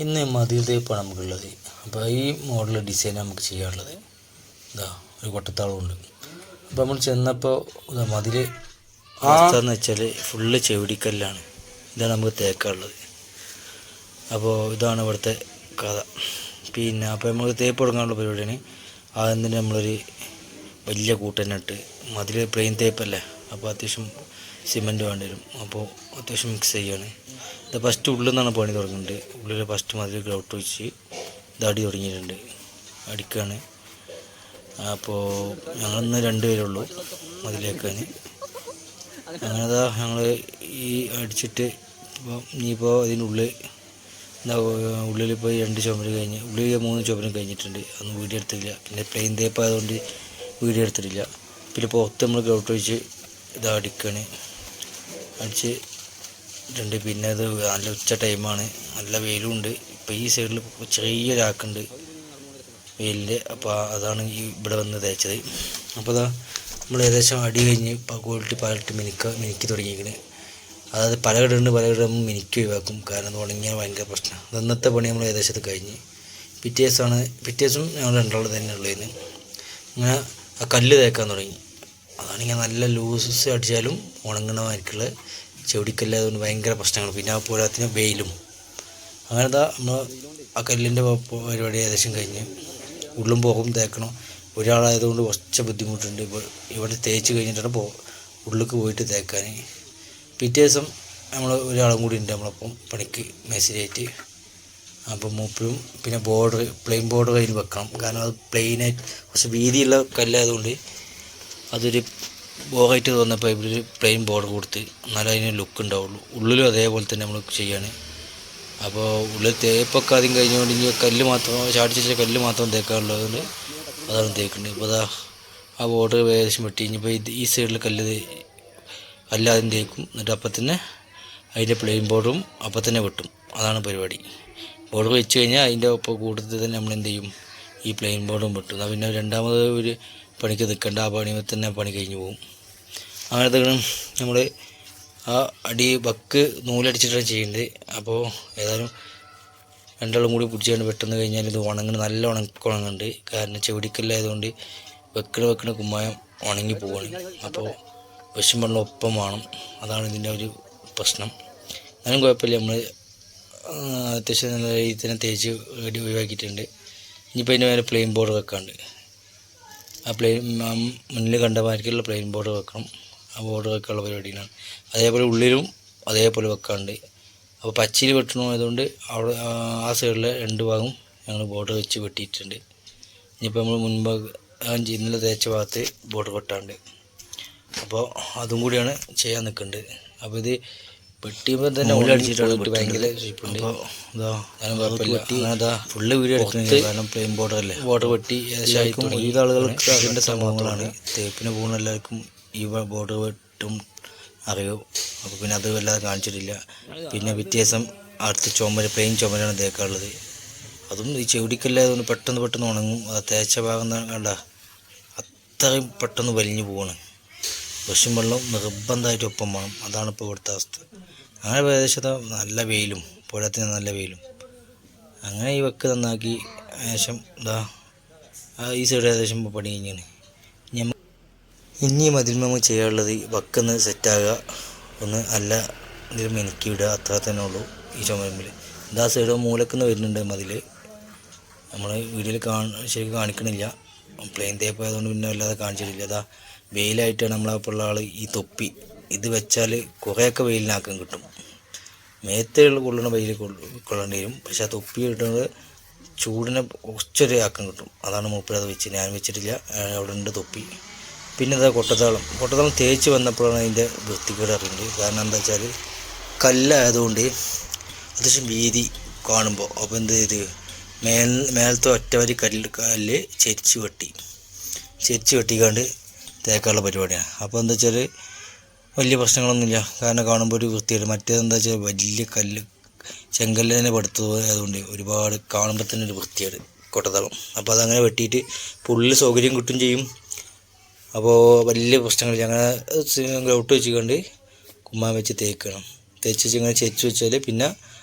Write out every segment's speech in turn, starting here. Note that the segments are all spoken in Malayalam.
ഇന്ന് മതിൽ തേപ്പാണ് നമുക്കുള്ളത്. അപ്പോൾ ഈ മോഡൽ ഡിസൈൻ നമുക്ക് ചെയ്യാനുള്ളത്. ഇതാ ഒരു കൊട്ടത്താളമുണ്ട്. അപ്പോൾ നമ്മൾ ചെന്നപ്പോൾ മതിൽ അവസ്ഥയെന്ന് വെച്ചാൽ ഫുള്ള് ചെവിടിക്കല്ലാണ്. ഇതാണ് നമുക്ക് തേക്കാനുള്ളത്. അപ്പോൾ ഇതാണ് ഇവിടുത്തെ കഥ. പിന്നെ അപ്പോൾ നമ്മൾ തേപ്പ് തുടങ്ങാനുള്ള പരിപാടിയാണ്. ആദ്യം തന്നെ നമ്മളൊരു വലിയ കൂട്ടനിട്ട് മതിൽ പ്ലെയിൻ തേപ്പല്ലേ, അപ്പോൾ അത്യാവശ്യം സിമൻറ്റ് വേണ്ടി വരും. അപ്പോൾ അത്യാവശ്യം മിക്സ് ചെയ്യാണ്. ഇത് ഫസ്റ്റ് ഉള്ളിൽ നിന്നാണ് പണി തുടങ്ങുന്നുണ്ട്. ഉള്ളിൽ ഫസ്റ്റ് മതിൽ ഗ്രൗട്ട് വെച്ച് ഇത് അടി തുടങ്ങിയിട്ടുണ്ട്, അടിക്കാണ്. അപ്പോൾ ഞങ്ങളിന്ന് 2 പേരുള്ളൂ മതിലേക്കാൻ. അങ്ങനെ ഞങ്ങൾ ഈ അടിച്ചിട്ട് ഇനിയിപ്പോൾ ഇതിനുള്ളിൽ ഉള്ളിൽ പോയി 2 ചുമര് കഴിഞ്ഞ്, ഉള്ളിൽ 3 ചുമരും കഴിഞ്ഞിട്ടുണ്ട്. അതൊന്നും വീഡിയോ എടുത്തില്ല. പിന്നെ പ്ലെയിൻ തേപ്പ് ആയതുകൊണ്ട് വീഡിയോ എടുത്തിട്ടില്ല. പിന്നെ പുറത്ത് നമ്മൾ ഗ്രൗട്ട് വെച്ച് ഇത് അടിക്കാണ്. അടിച്ച് ഇട്ടുണ്ട്. പിന്നെ അത് നല്ല ഉച്ച ടൈമാണ്, നല്ല വെയിലും ഉണ്ട്. ഇപ്പോൾ ഈ സൈഡിൽ ചെറിയൊരാക്കുണ്ട് വെയിലിൻ്റെ. അപ്പോൾ അതാണ് ഈ ഇവിടെ വന്ന് തേച്ചത്. അപ്പോൾ അതാ നമ്മൾ ഏകദേശം അടി കഴിഞ്ഞ് ക്വാളിറ്റി പലയിട്ട് മിനുക്കി തുടങ്ങിയിരിക്കുന്നത്. അതായത് പലകിടുമ്പോൾ മിനുക്കി ഒഴിവാക്കും, കാരണം അത് ഉണങ്ങിയാൽ ഭയങ്കര പ്രശ്നമാണ്. അന്നത്തെ പണി നമ്മൾ ഏകദേശം കഴിഞ്ഞ് പിറ്റേസം ഞങ്ങൾ 2 ആൾ തന്നെ ഉള്ളതിന് ഇങ്ങനെ ആ കല്ല് തേക്കാൻ തുടങ്ങി. അതാണെങ്കിൽ നല്ല ലൂസ് അടിച്ചാലും ഉണങ്ങണമായിരിക്കുള്ള ചെവിടിക്കല്ലാതുകൊണ്ട് ഭയങ്കര പ്രശ്നങ്ങൾ. പിന്നെ ആ പോരാത്തിന് വെയിലും. അങ്ങനെ നമ്മൾ ആ കല്ലിൻ്റെ പരിപാടി ഏകദേശം കഴിഞ്ഞ് ഉള്ളും പുറവും തേക്കണം. ഒരാളായതുകൊണ്ട് കുറച്ച് ബുദ്ധിമുട്ടുണ്ട്. ഇവിടെ തേച്ച് കഴിഞ്ഞിട്ടാണ് ഉള്ളിലേക്ക് പോയിട്ട് തേക്കാൻ. പിറ്റേ ദിവസം നമ്മൾ ഒരാളും കൂടി ഉണ്ട് നമ്മളപ്പം പണിക്ക് മേശരിയായിട്ട്. അപ്പം മൂപ്പരും പിന്നെ പ്ലെയിൻ ബോർഡർ കയ്യിൽ വെക്കണം, കാരണം അത് പ്ലെയിനായിട്ട് കുറച്ച് വീതിയുള്ള കല്ലായതുകൊണ്ട് അതൊരു ബോറായിട്ട് തോന്നപ്പോൾ ഇവിടെ പ്ലെയിൻ ബോർഡർ കൊടുത്ത് എന്നാലും അതിന് ലുക്ക് ഉണ്ടാവുള്ളൂ. ഉള്ളിലും അതേപോലെ തന്നെ നമ്മൾ ചെയ്യാണ്. അപ്പോൾ ഉള്ളിൽ തേപ്പൊക്കെ ആദ്യം കഴിഞ്ഞുകൊണ്ട് ഇനി കല്ല് മാത്രം ചാടിച്ച കല്ല് മാത്രം തേക്കാനുള്ളതുകൊണ്ട് അതാണ് തേക്കുന്നത്. ഇപ്പോൾ അതാ ആ ബോർഡർ ഏകദേശം വെട്ടി. ഇനിയിപ്പോൾ ഈ സൈഡിൽ കല്ലാദ്യം തേക്കും, എന്നിട്ട് അപ്പം തന്നെ അതിൻ്റെ പ്ലെയിൻ ബോർഡറും അപ്പം തന്നെ വെട്ടും. അതാണ് പരിപാടി. ബോർഡർ വെച്ച് കഴിഞ്ഞാൽ അതിൻ്റെ ഒപ്പം കൂട്ടത്തിൽ തന്നെ നമ്മൾ എന്ത് ചെയ്യും, ഈ പ്ലെയിൻ ബോർഡും വെട്ടും. എന്നാൽ പിന്നെ രണ്ടാമത് ഒരു പണിക്ക് നിൽക്കേണ്ട, ആ പണി തന്നെ പണി കഴിഞ്ഞ് പോകും. അങ്ങനത്തെ നമ്മൾ ആ ബക്ക് നൂലടിച്ചിട്ടാണ് ചെയ്യേണ്ടത്. അപ്പോൾ ഏതായാലും 2 ആളും കൂടി പിടിച്ചുകൊണ്ട് പെട്ടെന്ന് കഴിഞ്ഞാൽ ഇത് നല്ല ഉണങ്ങുന്നുണ്ട്. കാരണം ചെവിടിക്കല്ലായതുകൊണ്ട് വെക്കണ കുമ്മായം ഉണങ്ങി പോവാണ്. അപ്പോൾ വിഷം വെള്ളം ഒപ്പം വേണം, അതാണ് ഇതിൻ്റെ ഒരു പ്രശ്നം. എന്നാലും കുഴപ്പമില്ല, നമ്മൾ അത്യാവശ്യം നല്ല രീതിയിൽ തന്നെ തേച്ച് ഒഴിവാക്കിയിട്ടുണ്ട്. ഇനിയിപ്പോൾ അതിൻ്റെ മേലെ പ്ലെയിൻ ബോർഡർ വെക്കാണ്ട്, ആ മുന്നിൽ കണ്ട മാതിരിക്കുള്ള പ്ലെയിൻ ബോർഡർ വെക്കണം. ആ ബോർഡർ വെക്കാനുള്ള പരിപാടിയിലാണ്. അതേപോലെ ഉള്ളിലും അതേപോലെ വെക്കാണ്ട്. അപ്പോൾ പച്ചയിൽ വെട്ടണമായതുകൊണ്ട് അവിടെ ആ സൈഡിലെ 2 ഭാഗം ഞങ്ങൾ ബോർഡർ വെച്ച് വെട്ടിയിട്ടുണ്ട്. ഇനിയിപ്പോൾ നമ്മൾ മുൻപ് ഇന്നലെ തേച്ച ഭാഗത്ത് ബോർഡർ വെട്ടാണ്ട്, അപ്പോൾ അതും കൂടിയാണ് ചെയ്യാൻ നിൽക്കേണ്ടത്. അപ്പോൾ ഇത് വെട്ടിയപ്പോൾ തന്നെ അടിച്ചിട്ടാണ് ഭയങ്കര ഷേപ്പുണ്ട്. കുഴപ്പമില്ല, ഫുള്ള് വീഡിയോ എടുക്കുന്നത് കാരണം പ്ലെയിൻ ബോർഡർ അല്ലേ. ബോർഡർ വെട്ടി ഏകദേശം ഒരുവിധ ആളുകൾക്ക് അതിൻ്റെ സംഭവങ്ങളാണ്. തേപ്പിന് പോകുന്ന എല്ലാവർക്കും ഈ ബോർഡർ വെട്ടും അറിയും. അപ്പോൾ പിന്നെ അത് വല്ലാതെ കാണിച്ചിട്ടില്ല. പിന്നെ വ്യത്യാസം അടുത്ത പ്ലെയിൻ ചുമരാണ് തേക്കാനുള്ളത്. അതും ഈ ചെവിടിക്കല്ലായതുകൊണ്ട് പെട്ടെന്ന് ഉണങ്ങും. അത് തേച്ച ഭാഗം കണ്ട അത്രയും പെട്ടെന്ന് വലിഞ്ഞു പോവാണ്. വിഷം വെള്ളം നിർബന്ധമായിട്ട് ഒപ്പം വേണം. അതാണ് ഇപ്പോൾ ഇവിടുത്തെ അവസ്ഥ. അങ്ങനെ ഏകദേശം നല്ല വെയിലും പുഴത്തിന് നല്ല വെയിലും. അങ്ങനെ ഈ വെക്ക് നന്നാക്കി ഏകദേശം ഈ സൈഡ് ഏകദേശം പണി കഴിഞ്ഞാണ്. ഇനി മതിൽ നമുക്ക് ചെയ്യാനുള്ളത് വക്കൊന്ന് സെറ്റാകുക, ഒന്ന് നല്ല ഇതിൽ മിനുക്കി വിടുക, അത്ര തന്നെ ഉള്ളൂ. ഈ ചുമരുമ്പിൽ ഇതാ സൈഡ് മൂലക്കുന്ന് വരുന്നുണ്ട് മതിൽ. നമ്മൾ വീഡിയോയിൽ ശരിക്കും കാണിക്കണില്ല, പ്ലെയിൻ തേപ്പ് ആയതുകൊണ്ട് പിന്നെ വല്ലാതെ കാണിച്ചിട്ടില്ല. അതാ വെയിലായിട്ടാണ് നമ്മളപ്പോൾ ആൾ ഈ തൊപ്പി ഇത് വെച്ചാൽ കുറേയൊക്കെ വെയിലിനാക്കാൻ കിട്ടും. മേത്തുകൾ കൊള്ളുന്ന വെയിൽ കൊള്ളേണ്ടി വരും. പക്ഷെ ആ തൊപ്പി കിട്ടുന്നത് ചൂടിനെ കുറച്ചൊരു ആക്കം കിട്ടും. അതാണ് മൂപ്പരത് വെച്ച്, ഞാൻ വെച്ചിട്ടില്ല, അവിടെ ഉണ്ട് തൊപ്പി. പിന്നെ അതാ കൊട്ടത്താളം തേച്ച് വന്നപ്പോഴാണ് അതിൻ്റെ വൃത്തികേട് അറിയുന്നത്. കാരണം എന്താ വെച്ചാൽ കല്ലായതുകൊണ്ട് അത്യാവശ്യം വീതി കാണുമ്പോൾ അപ്പോൾ എന്ത് ചെയ്ത് മേലത്തെ ഒറ്റവരി കല്ല് ചെരിച്ച് വെട്ടിക്കാണ്ട് തേക്കാനുള്ള പരിപാടിയാണ്. അപ്പോൾ എന്താ വെച്ചാൽ വലിയ പ്രശ്നങ്ങളൊന്നുമില്ല, കാരണം കാണുമ്പോൾ ഒരു വൃത്തിയാണ്. മറ്റേതെന്താ വെച്ചാൽ വലിയ ചെങ്കല്ല് തന്നെ പടുത്തതുകൊണ്ട് ഒരുപാട് കാണുമ്പോൾ തന്നെ ഒരു വൃത്തിയാണ് കൊട്ടത്താളം. അപ്പോൾ അതങ്ങനെ വെട്ടിയിട്ട് പുള്ളിൽ സൗകര്യം കിട്ടും ചെയ്യും. അപ്പോൾ വലിയ പ്രശ്നങ്ങളില്ല. അങ്ങനെ ഗ്രൗട്ട് വെച്ചുകൊണ്ട് കുമ്മായം വെച്ച് തേക്കണം. തേച്ച് ഇങ്ങനെ ചെരിച്ച് വെച്ചാൽ പിന്നെ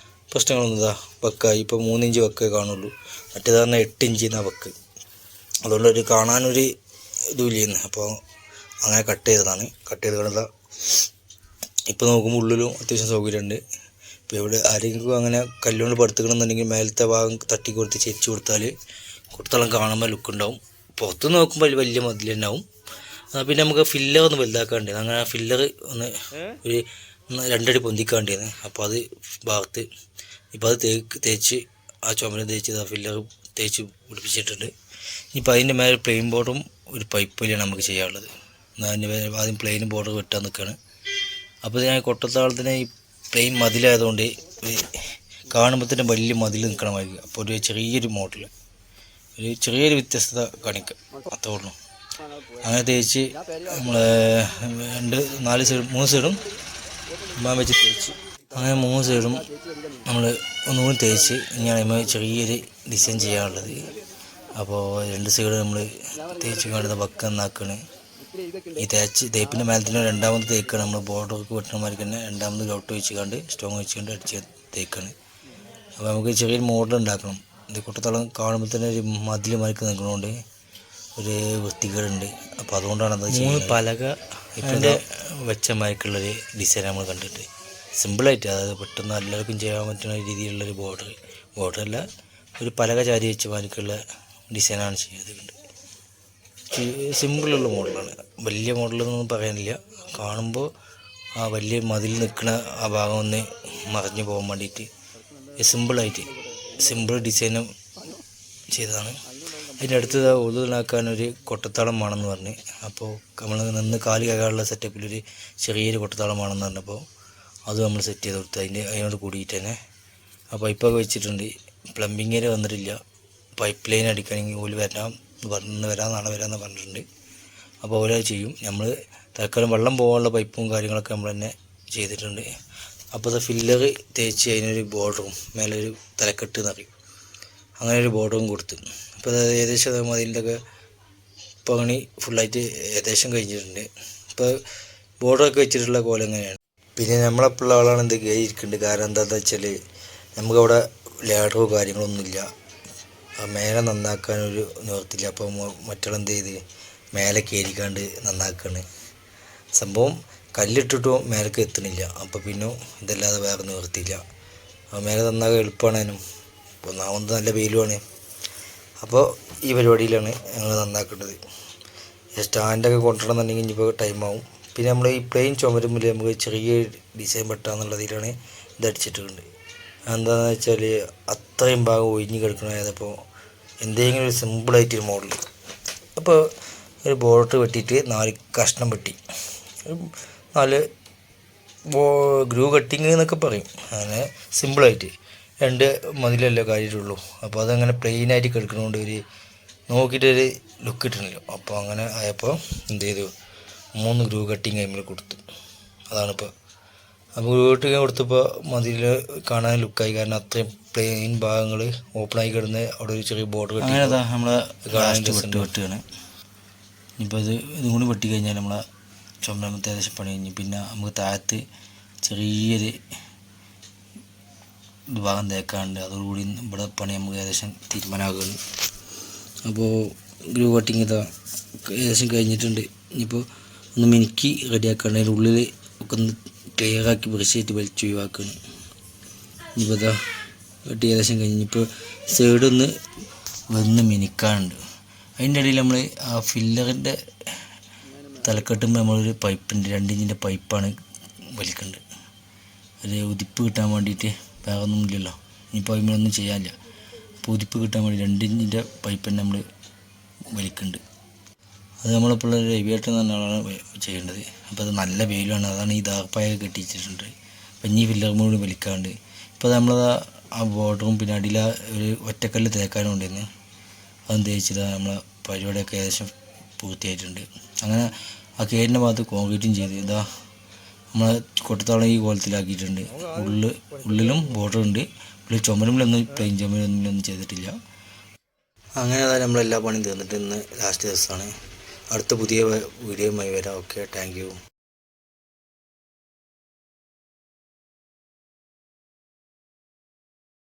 പ്രശ്നങ്ങളൊന്നും ഇതാ വക്കായി. ഇപ്പോൾ 3 ഇഞ്ച് വക്കേ കാണുള്ളൂ, മറ്റേത് പറഞ്ഞാൽ 8 ഇഞ്ചിന്നാ വക്ക്. അതുകൊണ്ടൊരു കാണാനൊരു ഇതുമില്ലെന്ന്. അപ്പോൾ അങ്ങനെ കട്ട് ചെയ്തതാണ്. കട്ട് ചെയ്ത് കിടന്ന ഇപ്പോൾ നോക്കുമ്പോൾ ഉള്ളിലും അത്യാവശ്യം സൗകര്യമുണ്ട്. ഇപ്പോൾ ഇവിടെ ആരെങ്കിലും അങ്ങനെ കല്ലുകൊണ്ട് പടുത്തുക്കണമെന്നുണ്ടെങ്കിൽ മേലത്തെ ഭാഗം തട്ടി കൊടുത്ത് ചെരിച്ച് കൊടുത്താൽ കൊടുത്തോളം കാണുമ്പോൾ ലുക്ക് ഉണ്ടാവും. പുറത്ത് നോക്കുമ്പോൾ വലിയ മതിൽ തന്നെ ആവും. പിന്നെ നമുക്ക് ഫില്ലർ ഒന്ന് വലുതാക്കാണ്ട്, അങ്ങനെ ഫില്ലർ ഒന്ന് ഒരു 2 അടി പൊന്തിക്കാണ്ടിരുന്നു. അപ്പോൾ അത് ഭാഗത്ത് ഇപ്പോൾ അത് തേച്ച് ആ ചുമര് തേച്ച് ഫില്ലർ തേച്ച് പിടിപ്പിച്ചിട്ടുണ്ട്. ഇനിയിപ്പോൾ അതിൻ്റെ മേലെ പ്ലെയിൻ ബോർഡും ഒരു പൈപ്പ് വലിയാണ് നമുക്ക് ചെയ്യാനുള്ളത്. അതിൻ്റെ ആദ്യം പ്ലെയിൻ ബോർഡർ വെട്ടാൻ നിൽക്കുകയാണ്. അപ്പോൾ ഞാൻ കൊട്ടത്താളത്തിന് ഈ പ്ലെയിൻ മതിലായതുകൊണ്ട് കാണുമ്പോൾ തന്നെ വലിയ മതിൽ നിൽക്കണമായിരിക്കും. അപ്പോൾ ഒരു ചെറിയൊരു മോഡൽ, ഒരു ചെറിയൊരു വ്യത്യസ്തത കാണിക്കുക, അത്രേ ഉള്ളൂ. അങ്ങനെ തേച്ച് നമ്മൾ 3 സൈഡും വെച്ച് തേച്ച്, അങ്ങനെ 3 സൈഡും നമ്മൾ ഒന്നുകൂടി തേച്ച് ഇനിയാണ് ചെറിയൊരു ഡിസൈൻ ചെയ്യാനുള്ളത്. അപ്പോൾ 2 സൈഡ് നമ്മൾ തേച്ച് കാണുന്ന വക്ക എന്നാക്കാണ്. ഈ തേപ്പിൻ്റെ മേലത്തിന് 2ാമത് തേക്കാണ്. നമ്മൾ ബോർഡർക്ക് വെട്ടണമാർക്ക് തന്നെ 2ാമത് ഗൗട്ട് വെച്ച് കണ്ട് സ്റ്റോങ് വെച്ചുകൊണ്ട് അടിച്ച് തേക്കാണ്. അപ്പോൾ നമുക്ക് ചെറിയൊരു മോഡൽ ഉണ്ടാക്കണം. ഇത് കൊട്ടത്തോളം കാണുമ്പോൾ തന്നെ ഒരു മതിൽ മരക്ക് നിൽക്കണോണ്ട് ഒരു വൃത്തികേടുണ്ട്. അപ്പോൾ അതുകൊണ്ടാണ് അത് 3 പലക ഇപ്പോൾ വെച്ച മരക്കുള്ളൊരു ഡിസൈൻ നമ്മൾ കണ്ടിട്ട് സിമ്പിളായിട്ട്, അതായത് പെട്ടെന്ന് എല്ലാവർക്കും ചെയ്യാൻ പറ്റുന്ന രീതിയിലുള്ളൊരു ബോർഡറല്ല, ഒരു പലക ചാരി വെച്ച മരക്കുള്ള ഡിസൈനാണ് ചെയ്തിട്ടുണ്ട്. സിമ്പിളുള്ള മോഡലാണ്, വലിയ മോഡലൊന്നും പറയാനില്ല. കാണുമ്പോൾ ആ വലിയ മതിൽ നിൽക്കുന്ന ആ ഭാഗം ഒന്ന് മറഞ്ഞു പോകാൻ വേണ്ടിയിട്ട് സിമ്പിൾ ഡിസൈനും ചെയ്തതാണ്. അതിൻ്റെ അടുത്ത് ഉള്ളിലാക്കാനൊരു കൊട്ടത്താളം വേണമെന്ന് പറഞ്ഞ്, അപ്പോൾ നമ്മൾ നിന്ന് കാല് കയറാനുള്ള സെറ്റപ്പിലൊരു ചെറിയൊരു കൊട്ടത്താളം വേണമെന്ന് പറഞ്ഞപ്പോൾ അത് നമ്മൾ സെറ്റ് ചെയ്ത് കൊടുത്ത് അതിനോട് കൂടിയിട്ട് തന്നെ ആ പൈപ്പൊക്കെ വെച്ചിട്ടുണ്ട്. പ്ലംബിങ്ങിൽ വന്നിട്ടില്ല, പൈപ്പ് ലൈൻ അടിക്കണമെങ്കിൽ ഓല് നാളെ വരാമെന്ന് പറഞ്ഞിട്ടുണ്ട്. അപ്പോൾ ഓരോ ചെയ്യും. നമ്മൾ തൽക്കാലം വെള്ളം പോകാനുള്ള പൈപ്പും കാര്യങ്ങളൊക്കെ നമ്മൾ തന്നെ ചെയ്തിട്ടുണ്ട്. അപ്പോൾ അത് ഫില്ലർ തേച്ച് അതിനൊരു ബോർഡറും മേലെ ഒരു തലക്കെട്ട് എന്നറിയും, അങ്ങനെ ഒരു ബോർഡറും കൊടുത്ത്. അപ്പോൾ അത് ഏകദേശം അതിൻ്റെയൊക്കെ പണി ഫുള്ളായിട്ട് ഏകദേശം കഴിഞ്ഞിട്ടുണ്ട്. ഇപ്പോൾ ബോർഡറൊക്കെ വെച്ചിട്ടുള്ള കോലം എങ്ങനെയാണ്. പിന്നെ നമ്മളെപ്പോഴുള്ള ആളാണ് എന്ത് കയറിയിരിക്കുന്നുണ്ട്. കാരണം എന്താണെന്ന് വെച്ചാൽ നമുക്കവിടെ ലാഡറോ കാര്യങ്ങളൊന്നുമില്ല, മേലെ നന്നാക്കാനൊരു നിവർത്തില്ല. അപ്പോൾ മറ്റുള്ള ചെയ്ത് മേലെ കയറിക്കാണ്ട് നന്നാക്കാണ് സംഭവം. കല്ലിട്ടിട്ടും മേലേക്ക് എത്തണില്ല. അപ്പോൾ പിന്നെ ഇതല്ലാതെ വേറെ നിവർത്തിയില്ല. അപ്പോൾ മേലെ നന്നാക്കാൻ എളുപ്പമാണേനും ഒന്നാമത് നല്ല വെയിലുമാണ്. അപ്പോൾ ഈ പരിപാടിയിലാണ് ഞങ്ങൾ നന്നാക്കേണ്ടത്. സ്റ്റാൻഡൊക്കെ കൊണ്ടുവരണമെന്നുണ്ടെങ്കിൽ ഇനിയിപ്പോൾ ടൈമാവും. പിന്നെ നമ്മൾ ഈ പ്ലെയിൻ ചുമരുമ്പിൽ നമുക്ക് ചെറിയ ഡിസൈൻ വെട്ടാന്നുള്ളതിലാണ് ഇതടിച്ചിട്ടുണ്ട്. എന്താണെന്ന് വെച്ചാൽ അത്രയും ഭാഗം ഒഴിഞ്ഞ് കിടക്കണതായപ്പോൾ എന്തെങ്കിലും ഒരു സിമ്പിളായിട്ടൊരു മോഡൽ. അപ്പോൾ ഒരു ബോർഡർ വെട്ടിയിട്ട് 4 കഷ്ണം വെട്ടി, 4 ഗ്രൂ കട്ടിങ് എന്നൊക്കെ പറയും. അങ്ങനെ സിമ്പിളായിട്ട് 2 മതിലല്ലേ കാര്യമുള്ളൂ. അപ്പോൾ അതങ്ങനെ പ്ലെയിനായിട്ട് കിടക്കണോണ്ട് ഒരു നോക്കിയിട്ടൊരു ലുക്ക് കിട്ടണില്ല. അപ്പോൾ അങ്ങനെ ആയപ്പോൾ എന്ത് ചെയ്തു, 3 ഗ്രൂ കട്ടിങ് അതിൽ കൊടുത്തു. അതാണിപ്പോൾ. അപ്പോൾ ഗ്രൂ കട്ടിങ് കൊടുത്തപ്പോൾ മതിൽ കാണാൻ ലുക്കായി. കാരണം അത്രയും പ്ലെയിൻ ഭാഗങ്ങൾ ഓപ്പണായി കിടന്ന് അവിടെ ഒരു ചെറിയ ബോർഡർ കെട്ടി നമ്മളെ വെട്ടുകയാണ്. ഇനിയിപ്പോൾ ഇതും കൂടി വെട്ടി കഴിഞ്ഞാൽ നമ്മളെ ചുമരമത്തെ ഏകദേശം പണി കഴിഞ്ഞ്. പിന്നെ നമുക്ക് താഴത്ത് ചെറിയൊരു ഭാഗം തേക്കാണ്ട്, അതോടുകൂടി ഇവിടെ പണി നമുക്ക് ഏകദേശം തീരുമാനമാകുന്നു. അപ്പോൾ ഗ്രൂ കട്ടിങ് ഇതാ ഏകദേശം കഴിഞ്ഞിട്ടുണ്ട്. ഇനിയിപ്പോൾ ഒന്ന് മിനുക്കി റെഡിയാക്കാണ്ട് അതിൻ്റെ ഉള്ളിൽ ഒക്കെ ഒന്ന് ക്ലിയറാക്കി ബ്രഷായിട്ട് വലിച്ച് ഒഴിവാക്കണം. ഇനിയിപ്പോൾ ഇതാ വെട്ടി ഏകദേശം കഴിഞ്ഞ്. ഇപ്പോൾ സൈഡൊന്ന് വന്ന് മിനുക്കാനുണ്ട്. അതിൻ്റെ ഇടയിൽ നമ്മൾ ആ ഫില്ലറിൻ്റെ തലക്കെട്ടുമ്പോൾ നമ്മളൊരു പൈപ്പുണ്ട്, 2 ഇഞ്ചിൻ്റെ പൈപ്പാണ് വലിക്കേണ്ടത്. ഒരു ഉതിപ്പ് കിട്ടാൻ വേണ്ടിയിട്ട്, വേറെ ഒന്നും ഇല്ലല്ലോ, ഇനിയിപ്പോൾ അതിനൊന്നും ചെയ്യാനില്ല. അപ്പോൾ ഉതിപ്പ് കിട്ടാൻ വേണ്ടി 2 ഇഞ്ചിൻ്റെ പൈപ്പ് തന്നെ നമ്മൾ വലിക്കുന്നുണ്ട്. അത് നമ്മളിപ്പോൾ രവിയേട്ടൻ എന്ന് പറഞ്ഞ ആളാണ് ചെയ്യേണ്ടത്. അപ്പോൾ അത് നല്ല വെയിലാണ്, അതാണ് ഈ ദാർപ്പായൊക്കെ കെട്ടിച്ചിട്ടുണ്ട്. അപ്പം ഇനി ഫില്ലറും കൂടി വലിക്കാണ്ട്. ഇപ്പോൾ നമ്മൾ ആ ബോർഡറും പിന്നെ അടിയിൽ ഒരു ഒറ്റക്കല്ല് തേക്കാനും ഉണ്ടായിരുന്നു, അതും തേച്ചിട്ട് നമ്മളെ പരിപാടിയൊക്കെ ഏകദേശം പൂർത്തിയായിട്ടുണ്ട്. അങ്ങനെ ആ കേരിൻ്റെ ഭാഗത്ത് കോൺക്രീറ്റും ചെയ്ത് ഇതാ നമ്മളെ കൊട്ടത്താളം ഈ കോലത്തിലാക്കിയിട്ടുണ്ട്. ഉള്ളിലും ബോർഡർ ഉണ്ട്, ഉള്ളിൽ ചുമരുമ്പിലൊന്നും പ്ലെയിൻ ചുമരൊന്നും ചെയ്തിട്ടില്ല. അങ്ങനെ അതായത് നമ്മളെല്ലാ പണിയും തീർന്നിട്ട് ഇന്ന് ലാസ്റ്റ് ദിവസമാണ്. അടുത്ത പുതിയ വീഡിയോയുമായി വരാം. Okay, thank you.